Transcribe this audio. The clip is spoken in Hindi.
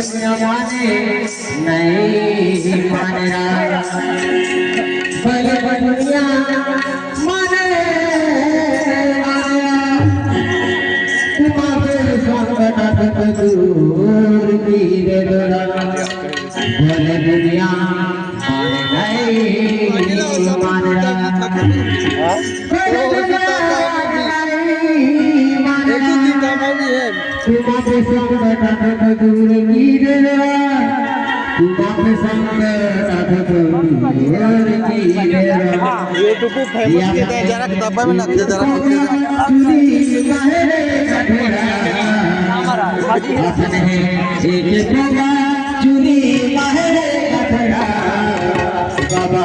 दुनिया माने नहीं मान रहा भले दुनिया माने तुम्हारे संकट दूर की रे भले दुनिया माने नहीं मान रहा तुम्हारे संकट दूर की रे तुम्हारे संकट दूर की रे यूट्यूब पे फेमस कहते हैं जरा डब्बा में लगते जरा चुनी माहरे कठड़ा बाबा